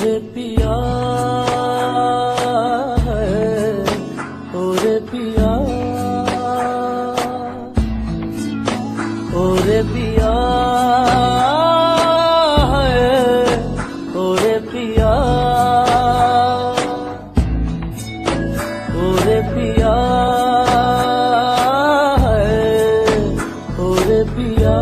ओरे पिया है, ओरे पिया, ओरे पिया है, ओरे पिया, ओरे पिया है, ओरे पिया।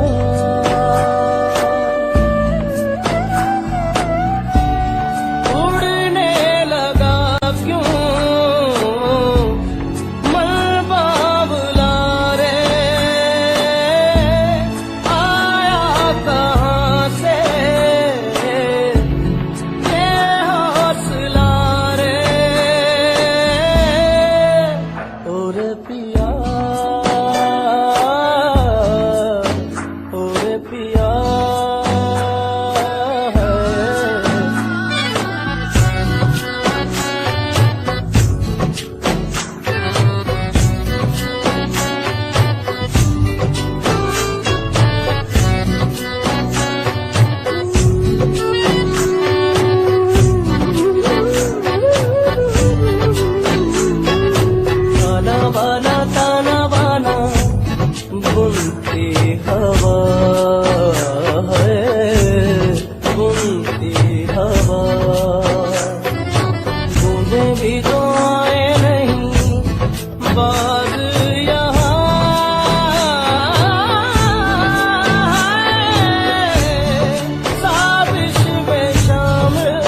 बुनती हवा है, बुनती हवा, बूंदे भी तो आए नहीं बाज यहाँ, साजिश में शामिल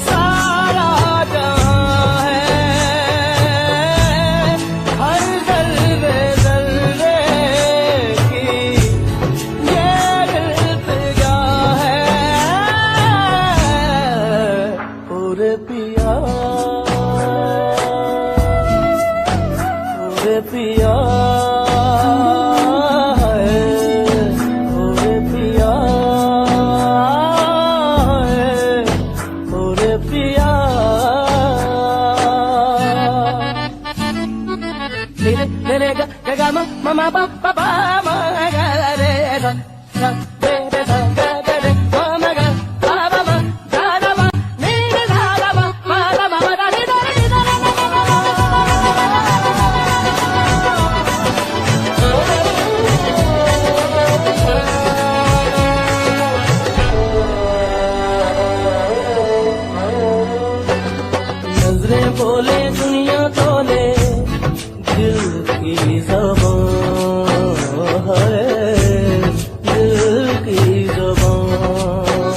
सारा जहाँ है, हर ओरे पिया, ओरे पिया है, ओरे पिया है, ओरे पिया। रे ग ग म म प प प म ग रे सा सा रे रे सा ग ग रे म ग प प म ग ग म नि ग सा ग म म ग म म दा रे दा रे दा रे नजरें बोले दुनिया तोले दिल की ज़बान है, दिल की ज़बान,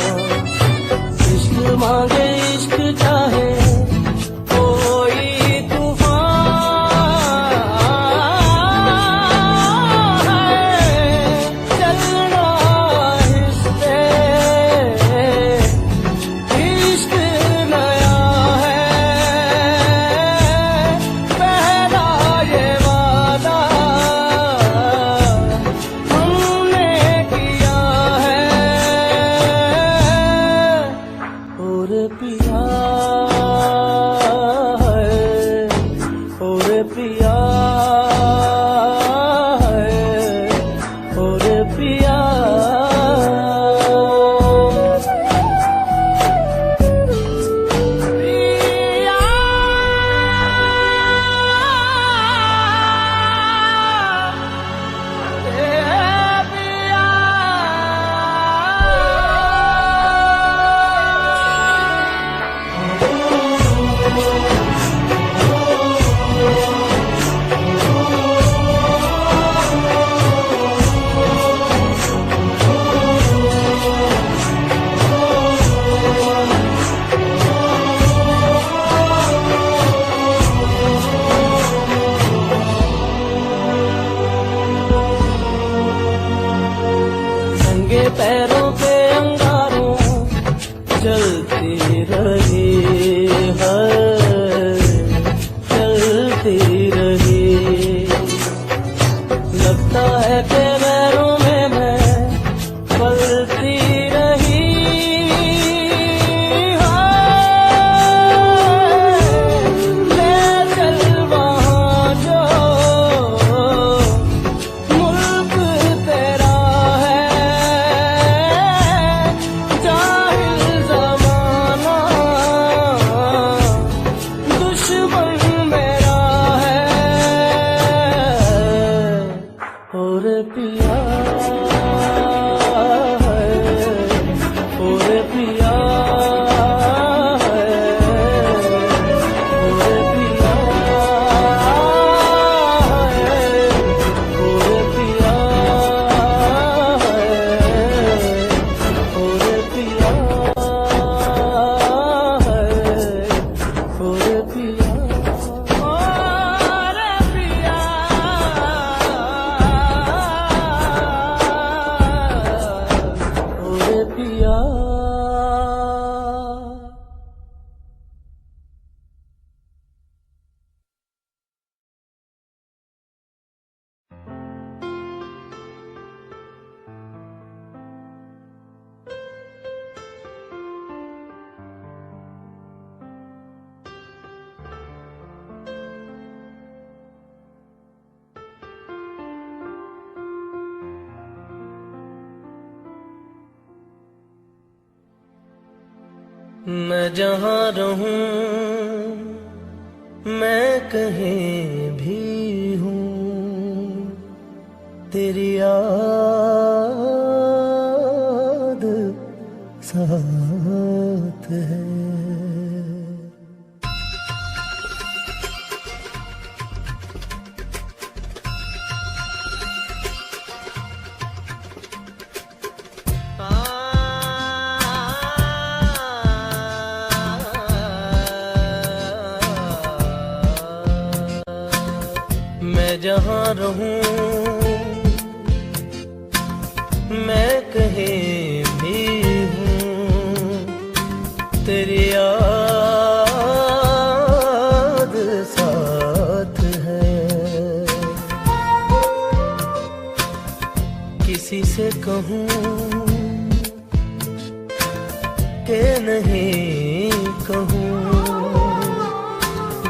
इश्क मांगे इश्क चाहे कोई तूफान है, चलना हिस्से इश्क नया ओरे पिया है, ओरे पिया है, ओरे पिया। पैरों पे अंगारों चलती रही है, चलती रही, लगता है कि पैरों में मैं पलती रही, ले चल वहाँ जो मुल्क तेरा है, जाहिल पिया। मैं जहाँ रहूं, मैं कहीं भी हूँ, तेरी याद साथ है। मैं जहाँ रहूं, मैं कहीं भी हूँ, तेरी याद साथ है। किसी से कहूँ कि नहीं कहूँ,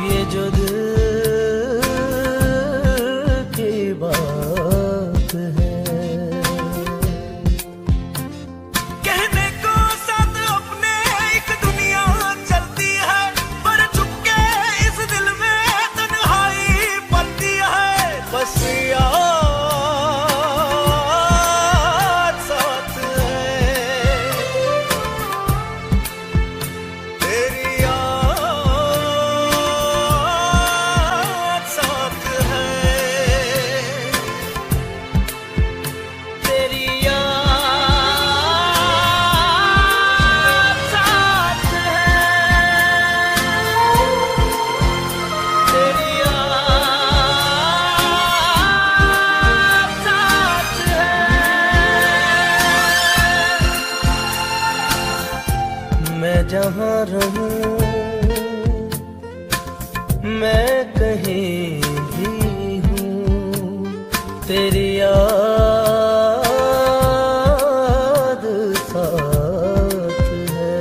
ये जो दिल बात है। कहने को साथ अपने एक दुनिया चलती है, पर चुपके इस दिल में तन्हाई पलती है। बस याद साथ है, तेरी याद साथ है। मैं जहाँ रहूं, मैं कहीं भी हूँ, तेरी याद साथ है।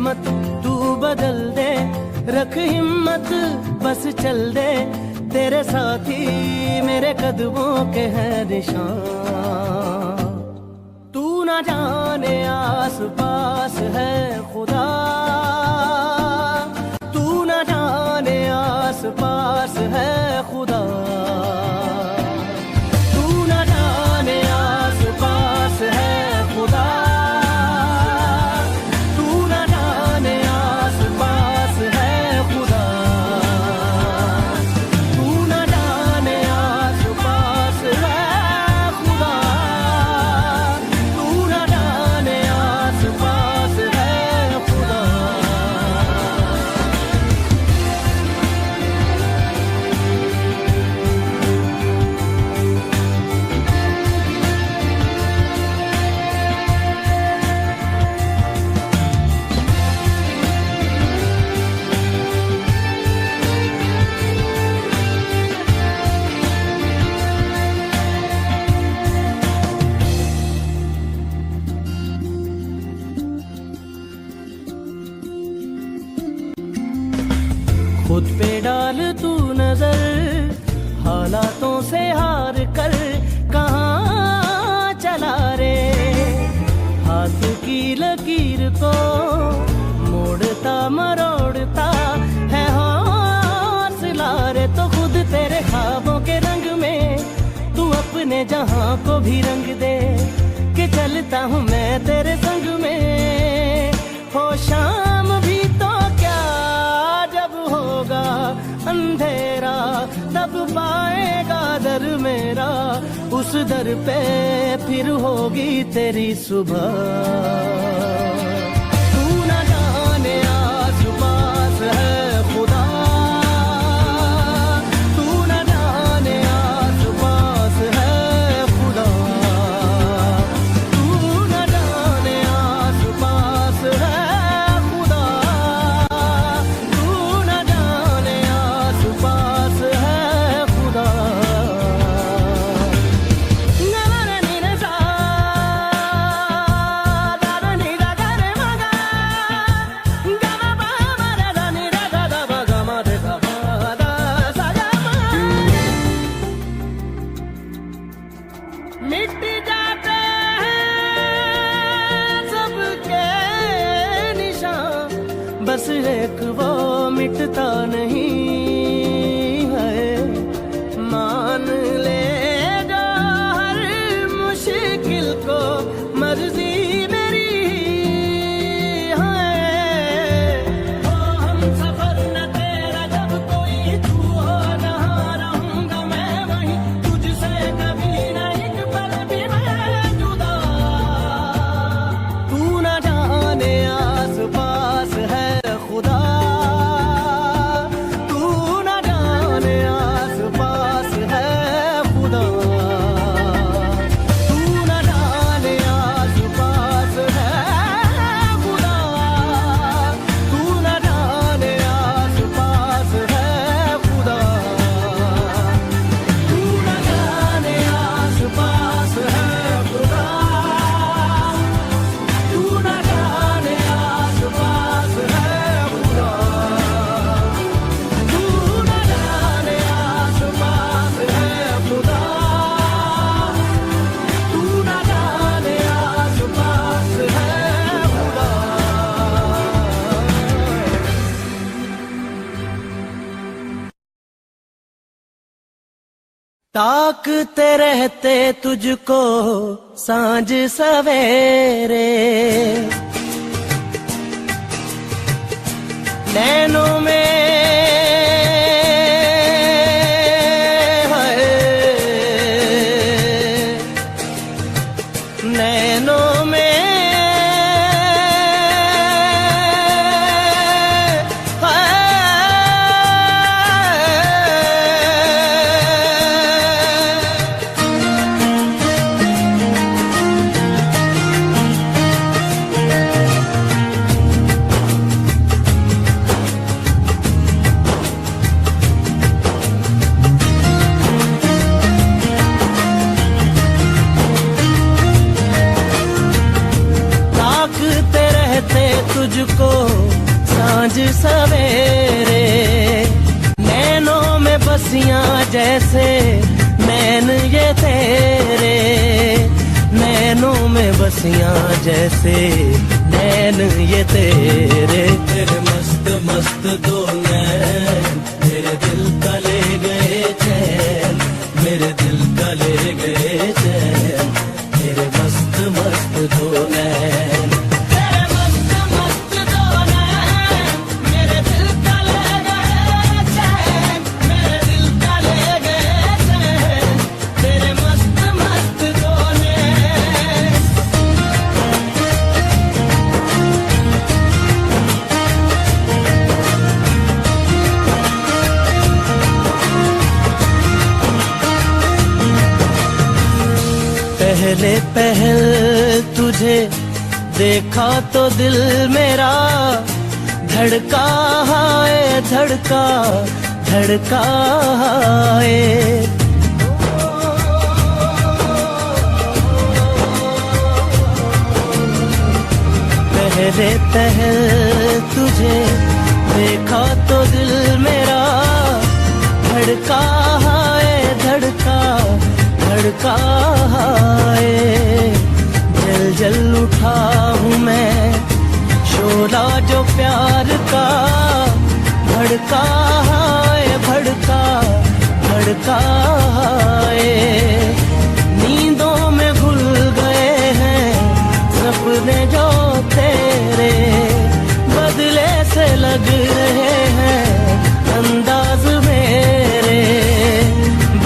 किस्मत तू बदल दे, रख हिम्मत बस चल दे, तेरे साथी मेरे कदमों के हैं निशान। तू ना जाने आस पास है खुदा, तू ना जाने आस पास है खुदा, तू ना जाने आस पास है खुदा, तू ना जाने आस पास है खुदा, तू ना जाने आस पास है खुदा, तू ना जाने आस पास है खुदा। खुद पे डाल तू नजर, हालातों से हार कर कहाँ चला रे, हाथ की लकीर को मोड़ता मरोड़ता है हौसला रे, तो खुद तेरे ख्वाबों के रंग में तू अपने जहां को भी रंग दे, कि चलता हूँ मैं तेरे संग में, हो शाम भी तो क्या जब होगा अंधेरा, तब पाएगा दर मेरा, उस दर पे फिर होगी तेरी सुबह। तू ना जाने आस पास है खुदा, तू ना जाने आस पास है खुदा, तू ना जाने आस पास है खुदा, तू ना जाने आस पास है खुदा। नवरा नीरा सा दारा नीरा दारे मगा, गमा बाबा रा नीरा दादा बगा मा दे गा दा सा गा मा। मिट जाते हैं सबके निशान, बस एक वो मिटता नहीं है, मान ले जो हर मुश्किल को मर्जी मेरी है, हो हम सफर न तेरा जब कोई तू हो, जहाँ रहूंगा मैं वहीं, तुझसे कभी न एक पल भी मैं जुदा। तू ना जाने आस पास है खुदा, तू ना जाने आस पास है खुदा, तू ना जाने आस पास है खुदा, तू ना जाने आस पास है खुदा, तू ना जाने आस पास है खुदा, तू ना जाने आस पास है खुदा, तू ना जाने आस पास है खुदा, तू ना जाने आस पास है खुदा। ताकते रहते तुझको सांझ सवेरे, नैनों में है, नैनों में है। बसियां जैसे नैन ये तेरे, नैनों में बसियां जैसे नैन ये तेरे। तेरे मस्त मस्त दो नैन मेरे दिल का ले गए चैन, मेरे दिल का ले गए चैन, तेरे मस्त मस्त दो नैन। तेरे मस्त मस्त दो नैन मेरे दिल का ले गए चैन, मेरे दिल का ले गए चैन, तेरे मस्त मस्त दो नैन। पहले पहल तुझे देखा तो दिल मेरा धड़का है, धड़का धड़का है। पहले पहल तुझे देखा तो दिल मेरा धड़का है, धड़का धड़का है। जल जल उठा हूँ मैं शोला जो प्यार का, भड़का है, भड़का भड़का है। नींदों में घुल गए हैं सपने जो तेरे, बदले से लग रहे हैं अंदाज मेरे,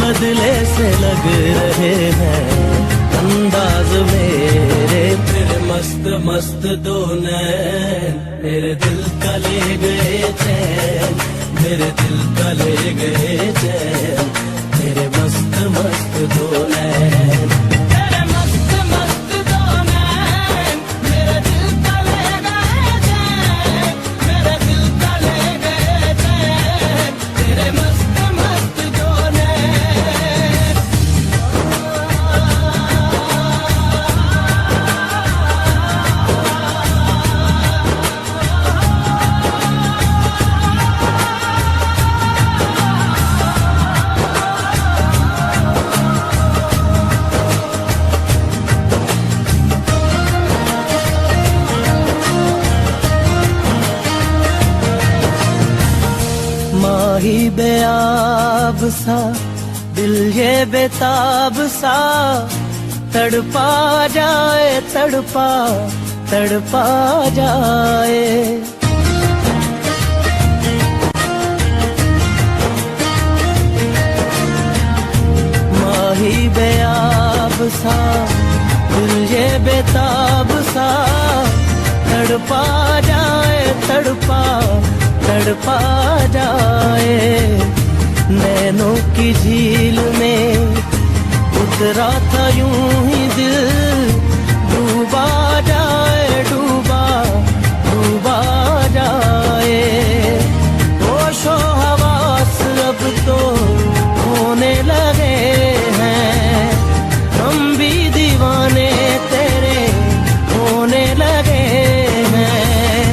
बदले से लग रहे हैं अंदाज मेरे। तेरे मस्त मस्त दो नैन मेरे दिल का ले गए चैन, मेरे दिल का ले गए चैन, तेरे मस्त मस्त दो नैन। तेरे मस्त मस्त दो नैन मेरे दिल का ले गए चैन, मेरे दिल का ले गए चैन, तेरे मस्त मस्त दो नैन। माही बेआब सा दिल ये बेताब सा, तड़पा जाए तड़पा तड़पा जाए। माही बेआब सा दिल ये बेताब सा, तड़पा जाए तड़पा तड़पा जाए। नैनों की झील में उतरा था यूं ही दिल, डूबा जाए डूबा डूबा जाए। होशो हवास अब तो होने लगे हैं, हम भी दीवाने तेरे होने लगे हैं,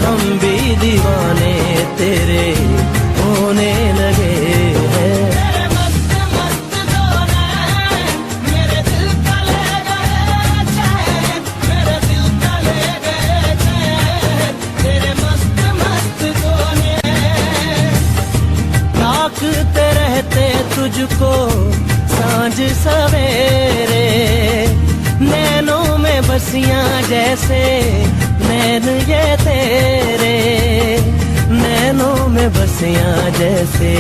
हम भी दीवाने तेरे होने लगे हैं। तेरे मस्त मस्त दो नैन मेरे दिल का ले गए चैन, मेरे दिल का ले गए चैन, तेरे मस्त मस्त दो नैन। ताकते रहते तुझको सांझ सवेरे, नैनों में बसियां जैसे नैन ये तेरे, नैनों में बसियां जैसे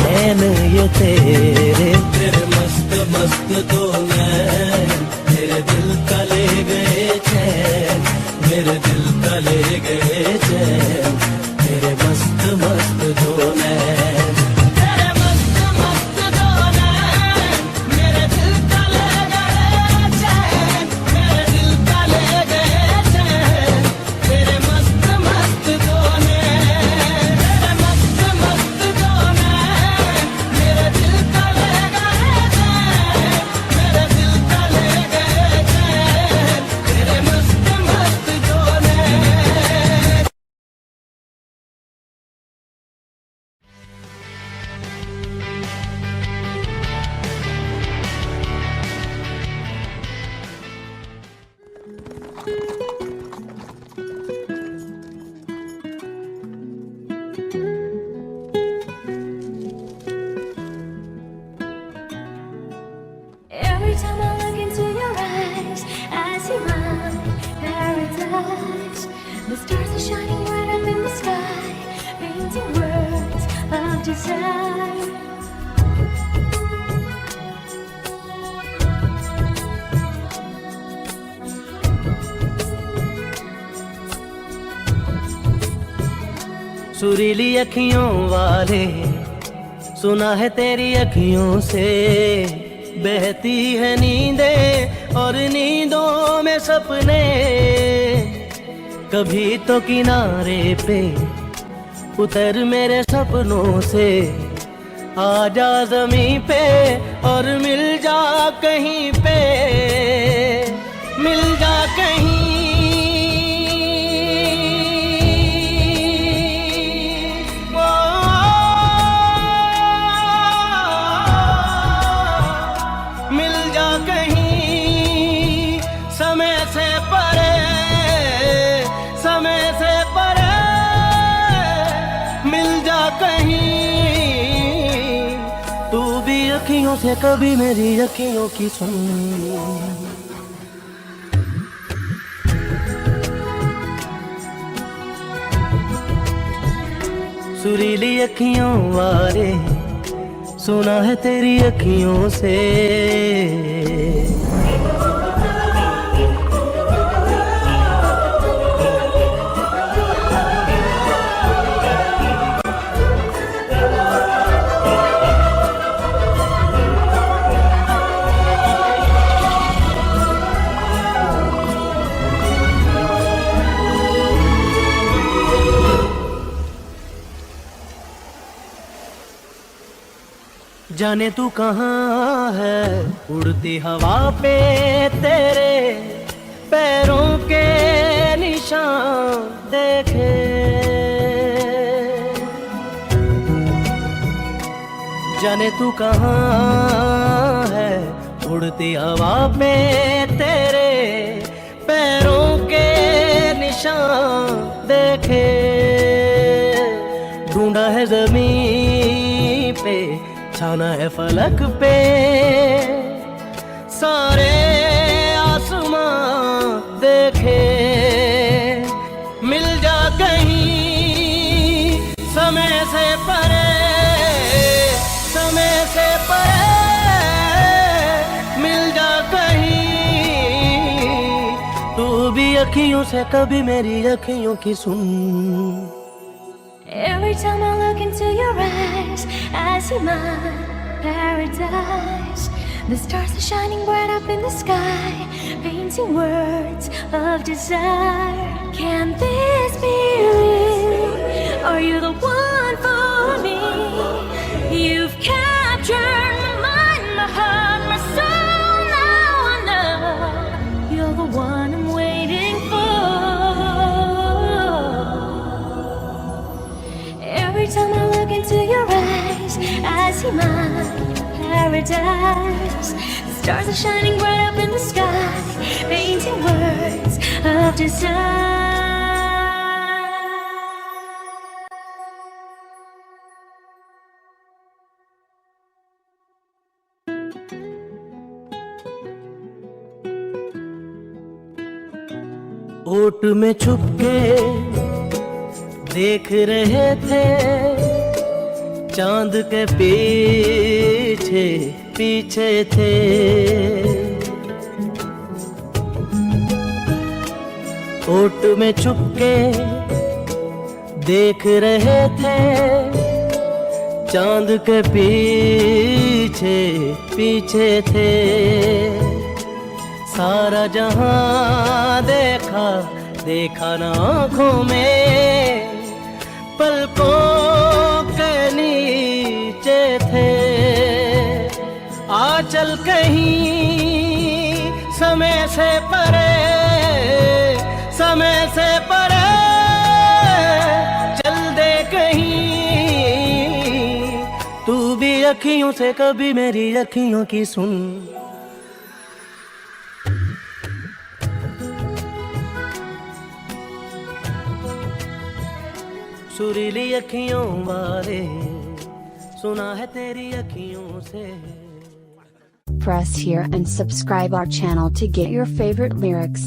नैन ये तेरे। तेरे मस्त मस्त दो नैन मेरे दिल का ले गए चैन, मेरे दिल का ले गए चैन, तेरे मस्त मस्त दो नैन। desire. सुरीली अखियों वाले, सुना है तेरी अखियों से बहती है नींदें और नींदों में सपने। कभी तो किनारे पे उतर मेरे सपनों से, आ जा ज़मीं पे और मिल जा कहीं पे, मिल जा कहीं। मिल जा कहीं समय से परे, समय से परे, मिल जा कहीं। तू भी अखियों से कभी मेरी अखियों की सुन। सुरीली अखियों वाले, सुना है तेरी अखियों से। जाने तू कहाँ है, उड़ती हवा पे तेरे पैरों के निशान देखे। जाने तू कहाँ है, उड़ती हवा पे तेरे पैरों के निशान देखे। ढूंढा है ज़मीन पे, छाना है फलक पे, सारे आसमां देखे। मिल जा कहीं समय से परे, समय से परे, मिल जा कहीं। तू भी अखियों से कभी मेरी अखियों की सुन। Every time I look into your eyes, I see my paradise. The stars are shining bright up in the sky, painting words of desire. Can this be real? Are you the one for me? You've captured my mind, my heart, my soul. Now I know you're the one I'm waiting for. Every time I look into your eyes, I see my paradise. The stars are shining bright up in the sky, painting words of desire. ओट में छुप के देख रहे थे, चांद के पीछे पीछे थे। ओट में छुप के देख रहे थे, चांद के पीछे पीछे थे। सारा जहां देखा, देखा ना आँखों में, पलकों के नीचे थे। आ चल कहीं समय से परे, समय से परे, चल दे कहीं। तू भी अखियों से कभी मेरी अखियों की सुन। सुरीली अखियों वाले, सुना है तेरी अखियों से। Press here and subscribe our channel to get your favorite lyrics.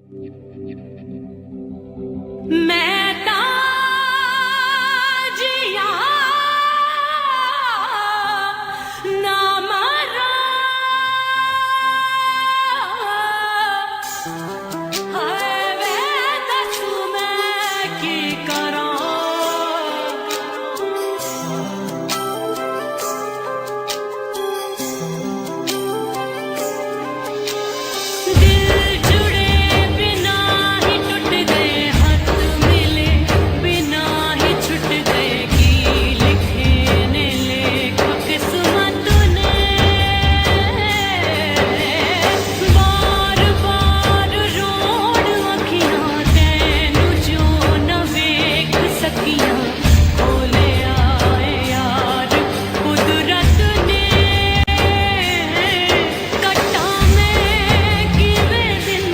मैं ताजिया ना मरा हाय वे दस मैं की करा दिल जुड़े बिना ही टूट गए हाथ मिले बिना ही छूट गए की लिखने लेख किस्मत ने बार बार रोड़ अखियां तैनू जो न वेख सकियां खोले आए यार कुदरत ने कट्टा में किवे दिन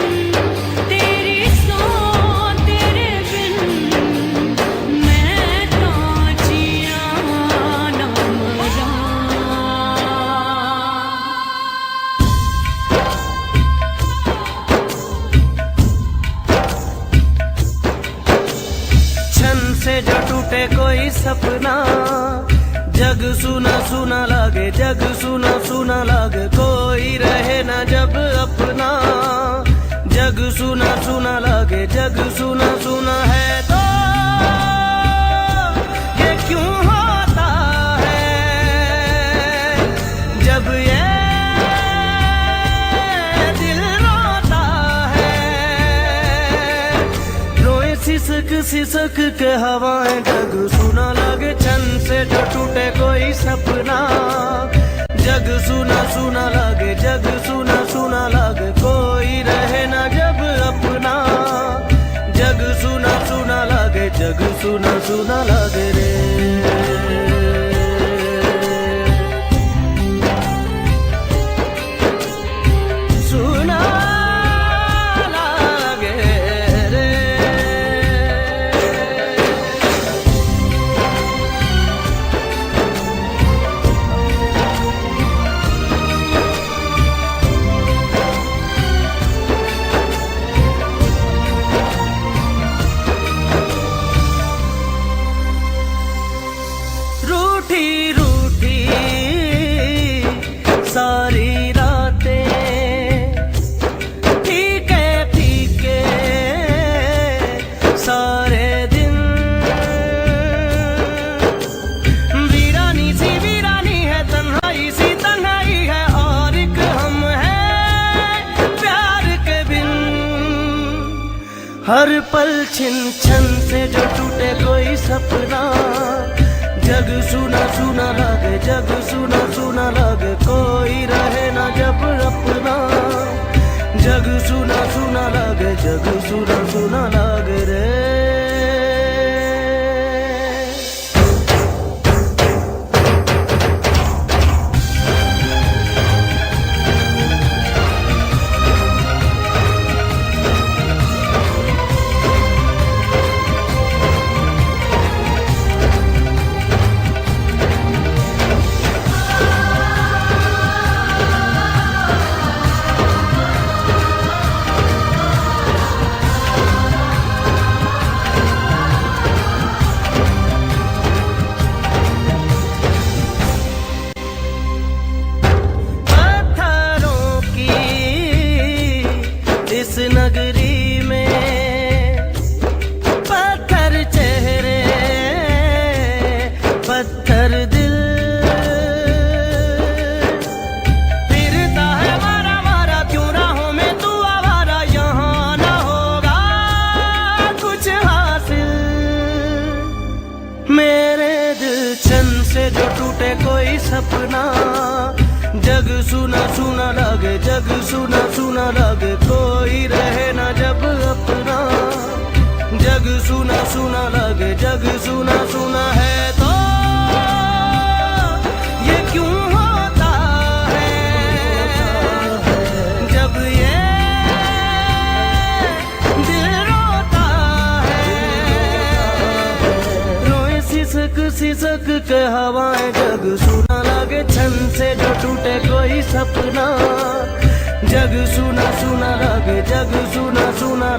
तेरी सो तेरे बिन मैं ताजिया ना मरा छन से जो टूटे कोई सपना जग सुना सुना लागे जग सुना सुना लागे कोई रहे ना जब अपना जग सुना सुना लागे जग सुना सुना है तो ये क्यों होता है जब ये दिल रोता है रोए सिसक सिसक के हवाएं जग सुना लागे छन से जो टूटे कोई सपना जग सुना सुना लागे जग सुना सुना लागे कोई रहे ना जब अपना जग सुना सुना लागे जग सुना सुना लागे रे सुना लागे रे रूठी रूठी सारी रातें फीके फीके सारे दिन वीरानी सी वीरानी है तन्हाई सी तन्हाई है और एक हम है प्यार के बिन हर पल छिन छन से जो टूटे कोई सपना जग सुना सुना लागे जग सुना सुना लागे कोई रहे ना जब अपना जग सुना सुना लागे जग सुना सुना लागे रे इस नगरी में पत्थर चेहरे पत्थर दिल फिरता है मारा मारा क्यों राहों में तू आवारा यहाँ ना होगा कुछ हासिल मेरे दिल छन से जो टूटे कोई सपना जग सुना सुना लागे जग सुना सुना लागे कोई रहे ना जब अपना जग सुना सुना लागे जग सुना सुना है तो ये क्यों होता है जब ये दिल रोता है रोए सिसक सिसक के हवाएं जग सुना लागे छन से जो टूटे कोई सपना जग सुना सुना लागे जग सुना सुना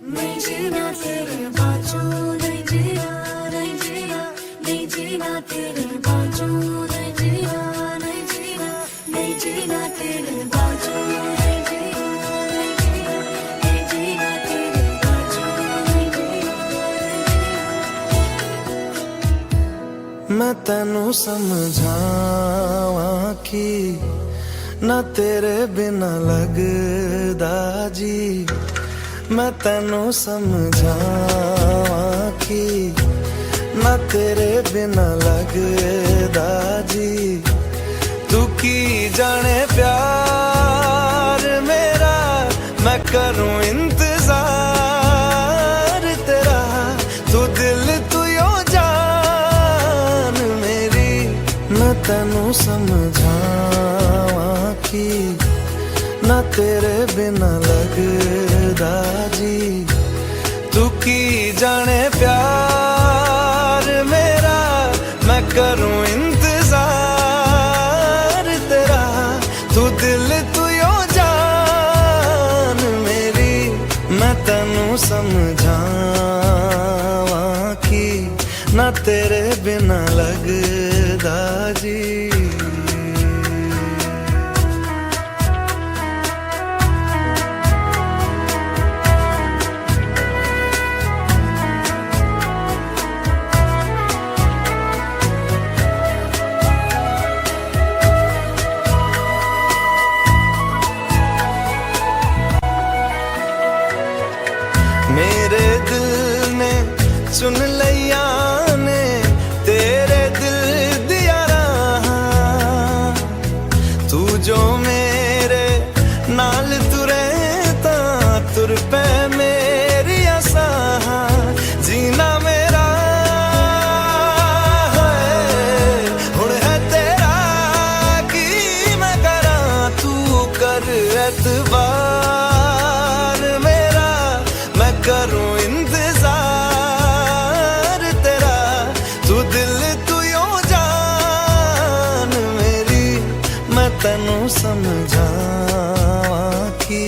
नहीं जीना तेरे बाजू, नहीं जीना, नहीं जीना, नहीं जीना तेरे बाजू, नहीं जीना, नहीं जीना, नहीं जीना तेरे बाजू, नहीं जीना, नहीं जीना, नहीं जीना तेरे बाजू, नहीं जीना, नहीं जीना। मैं तेनू समझावां कि ना तेरे बिना लगदा जी, मैं तेनू समझावां कि ना तेरे बिना लगदा जी। तू की जाने प्यार मेरा, मैं करूं इंतजार तेरा, तू दिल तू यो जान मेरी। मैं तेनू समझावां कि ना तेरे बिना लगदा जी। तू की जाने प्यार मेरा, मैं करूं इंतजार तेरा, तू दिल तू यो जान मेरी। मैं तेनू समझावां कि ना तेरे बिना लगदा जी। मेरे दिल ने चुन लिया ने तेरे दिल दिया रहा, तू जो मेरे नाल तुरे ता तुर पे मेरी आसा। जीना मेरा हुण है तेरा की मैं करा, तू कर एतबार मेरा, मैं करूं इंतजार तेरा, तू दिल तू यो जान मेरी। मैं तेनू समझावां कि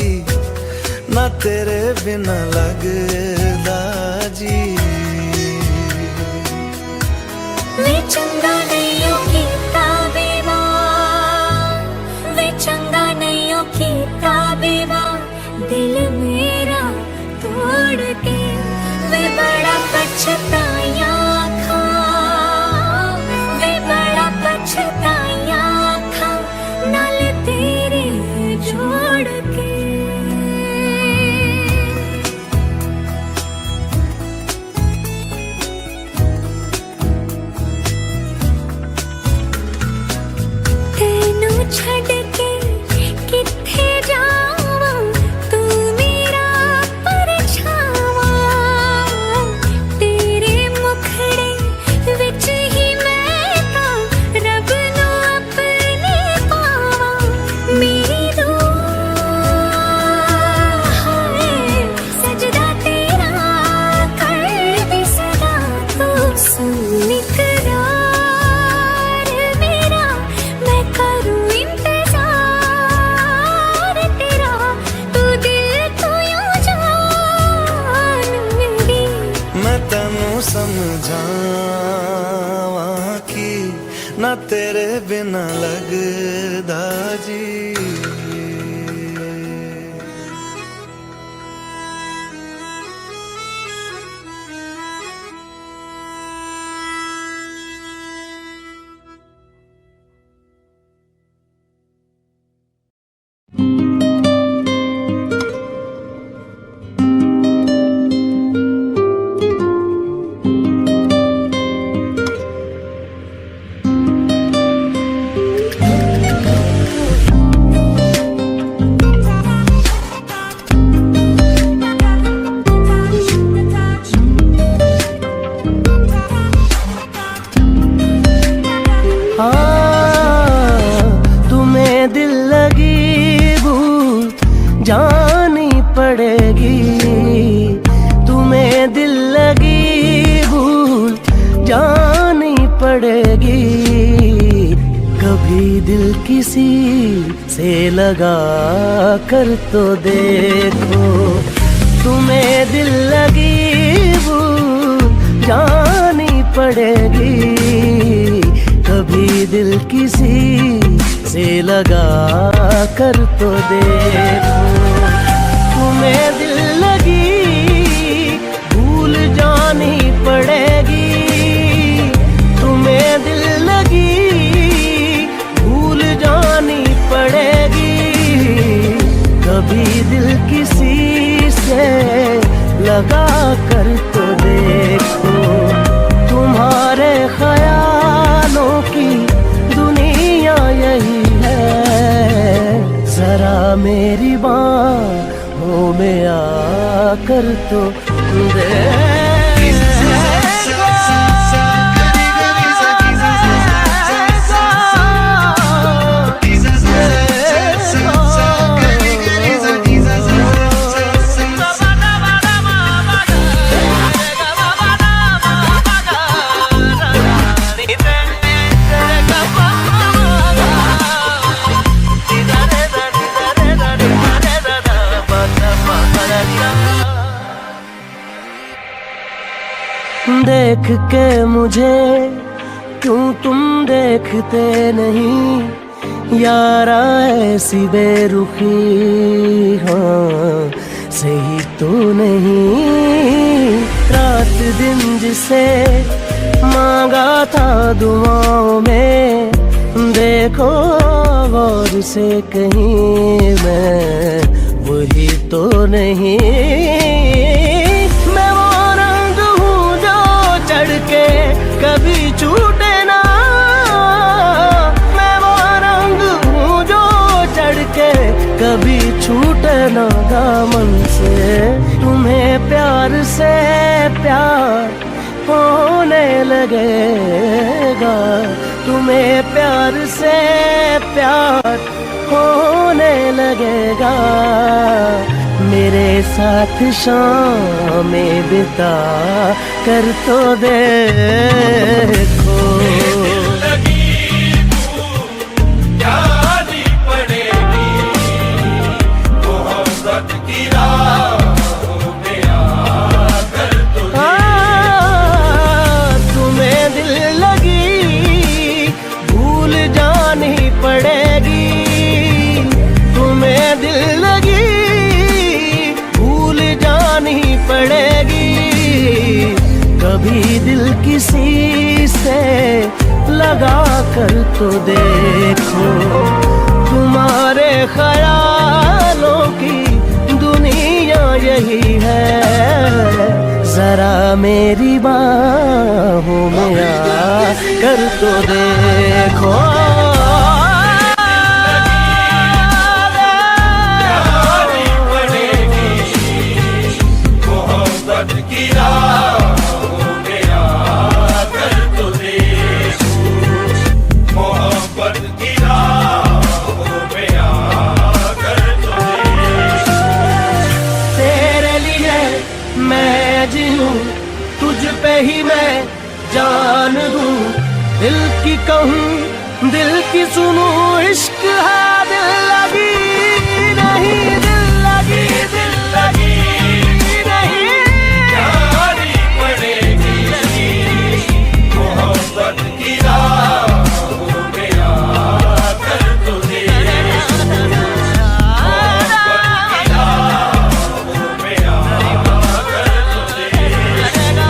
ना तेरे बिना लगदा जी। वे चंगा नहीं हो कीता बेईमान, वे चंगा नहीं हो कीता बेईमान, दिल मेरा तोड़ के वे बड़ा पछताया खा, वे बड़ा पछताया खा, नाल तेरे जोड़ के। तेनू छड़ के किथे जावां, तू मेरा परछावा, तेरे मुखड़े विच ही मैं तां रब नू अपने पावां। मेरी दुआ है सजदा तेरा कर दे सदा, तू सुन इकरार मेरा, मैं करूं इंतजार तेरा, तू दिल तू यो जान मेरी। मैं तेनू समझावां कि ना तेरे बिना लगदा जी। दिल किसी से लगा कर तो देखो, तुम्हें दिल लगी भूल जानी पड़ेगी, कभी दिल किसी से लगा कर तो देखो। तुम्हें दिल लगी भूल जानी पड़ेगी, तुम्हें दिल लगी भूल जानी पड़ेगी, कभी दिल किसी से लगा कर तो देखो। तुम्हारे ख्यालों की दुनिया यही है, जरा मेरी बाहों में आकर तो देखो। देख के मुझे क्यों तुम देखते नहीं, यारा ऐसी बेरुखी हाँ सही तो नहीं। रात दिन जिसे मांगा था दुआओं में, देखो गौर से कहीं मैं वही तो नहीं। मैं वो रंग हूँ जो चढ़ के कभी छूटे ना, मैं वो रंग हूँ जो चढ़ के कभी छूटे ना दामन से। तुम्हें प्यार से प्यार होने लगेगा, तुम्हें प्यार से प्यार होने लगेगा, मेरे साथ शामें बिता कर तो देखो। कभी दिल किसी से लगा कर तो देखो। तुम्हारे ख्यालों की दुनिया यही है, जरा मेरी बाहों में आ कर तो देखो। तुझ पे ही मैं जान दूं, दिल की कहूँ दिल की सुनूं, इश्क है दिल लगी नहीं, दिल लगी नहीं, जानी पड़ेगी मोहब्बत की राहों में आकर तो देखो। मोहब्बत की राहों में आकर तो देखो।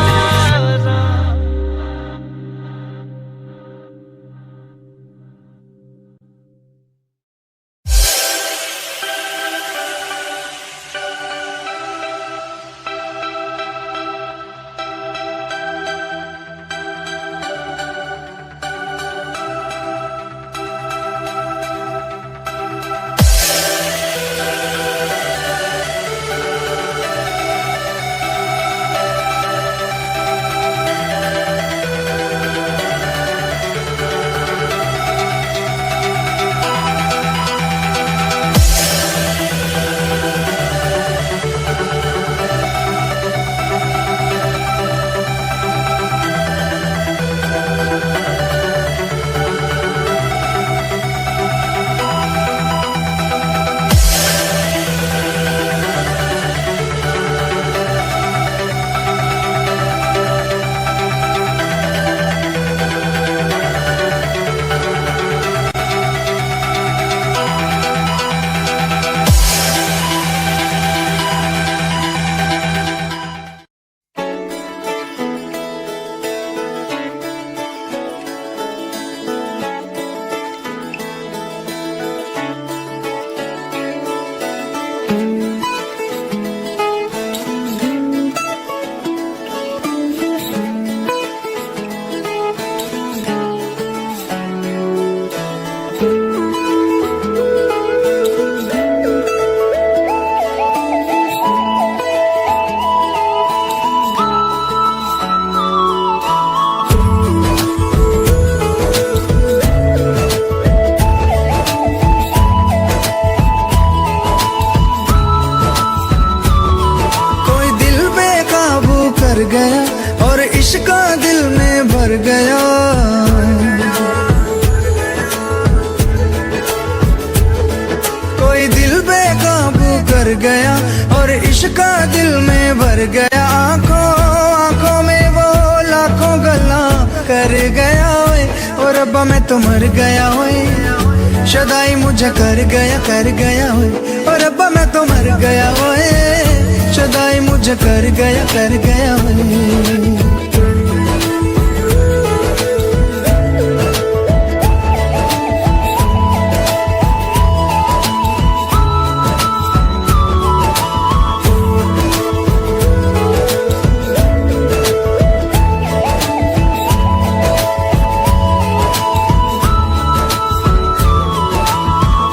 कर गया और इश्क दिल में भर गया। कोई दिल बेकाबू कर गया और इश्क दिल में भर गया। आंखों में वो लाखों गल्ला कर गया ओए, और रब्बा मैं तो मर गया ओए। शदाई मुझे कर गया ओए, और रब्बा मैं तो मर गया ओए। शदाई मुझे कर गया ओए।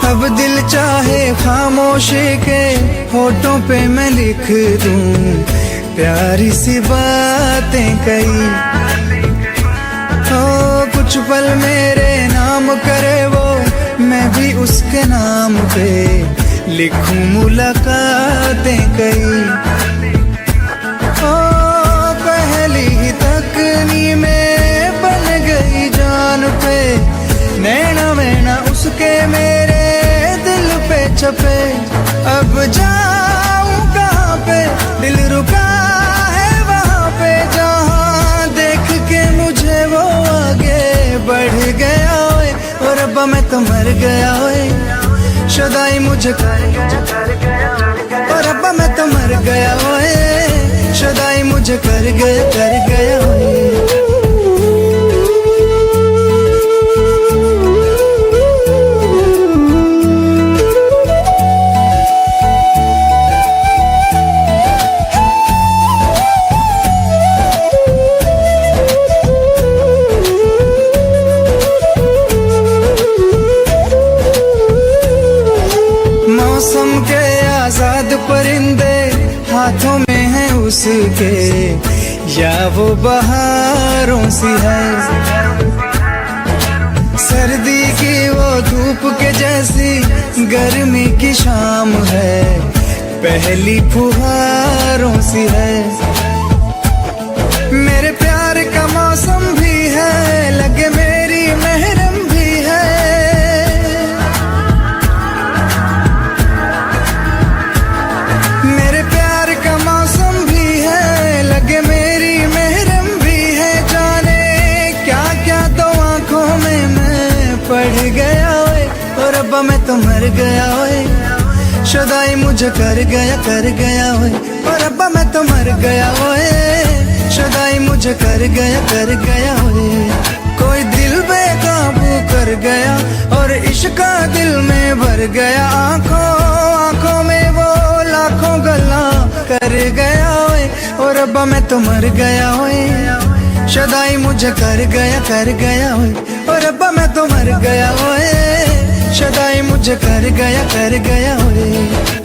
अब दिल चाहे खामोशी के होठों पे मैं लिख दूं प्यारी सी बातें कई। ओ कुछ पल मेरे नाम करे वो, मैं भी उसके नाम पे लिखूं मुलाकातें कई। ओ पहली ही तकनी में बन गई जान पे, नैना मैना उसके मेरे दिल पे छपे। अब जाऊं कहाँ पे, दिल रुका है वहाँ पे, जहाँ देख के मुझे वो आगे बढ़ गया ओए, और रब्बा मैं तो मर गया ओए। शदाई मुझे कर गया, और रब्बा मैं तो मर गया ओए। शदाई मुझे कर गया ओए। मौसम के आजाद परिंदे हाथों में हैं उसके, या वो बहारों सी है। सर्दी की वो धूप के जैसी गर्मी की शाम है, पहली फुहारों सी है। मेरे प्यार का मौसम भी है, लगे मेरी महरम भी है। मेरे प्यार का मौसम भी है, लगे मेरी महरम भी है। जाने क्या क्या तो आंखों में मैं पढ़ गया ओए, और रब्बा मैं तो मर गया ओए। शदाई मुझे कर गया ओए, और रब्बा मैं तो मर गया ओए। शदाई मुझे कर गया ओए। कोई दिल बेकाबू कर गया और इश्क दिल में भर गया। आंखों में वो लाखों गल्ला कर गया ओए, और रब्बा मैं तो मर गया ओए। शदाई मुझे कर गया ओए, और रब्बा मैं तो मर गया ओए। शदाई मुझे कर गया ओए।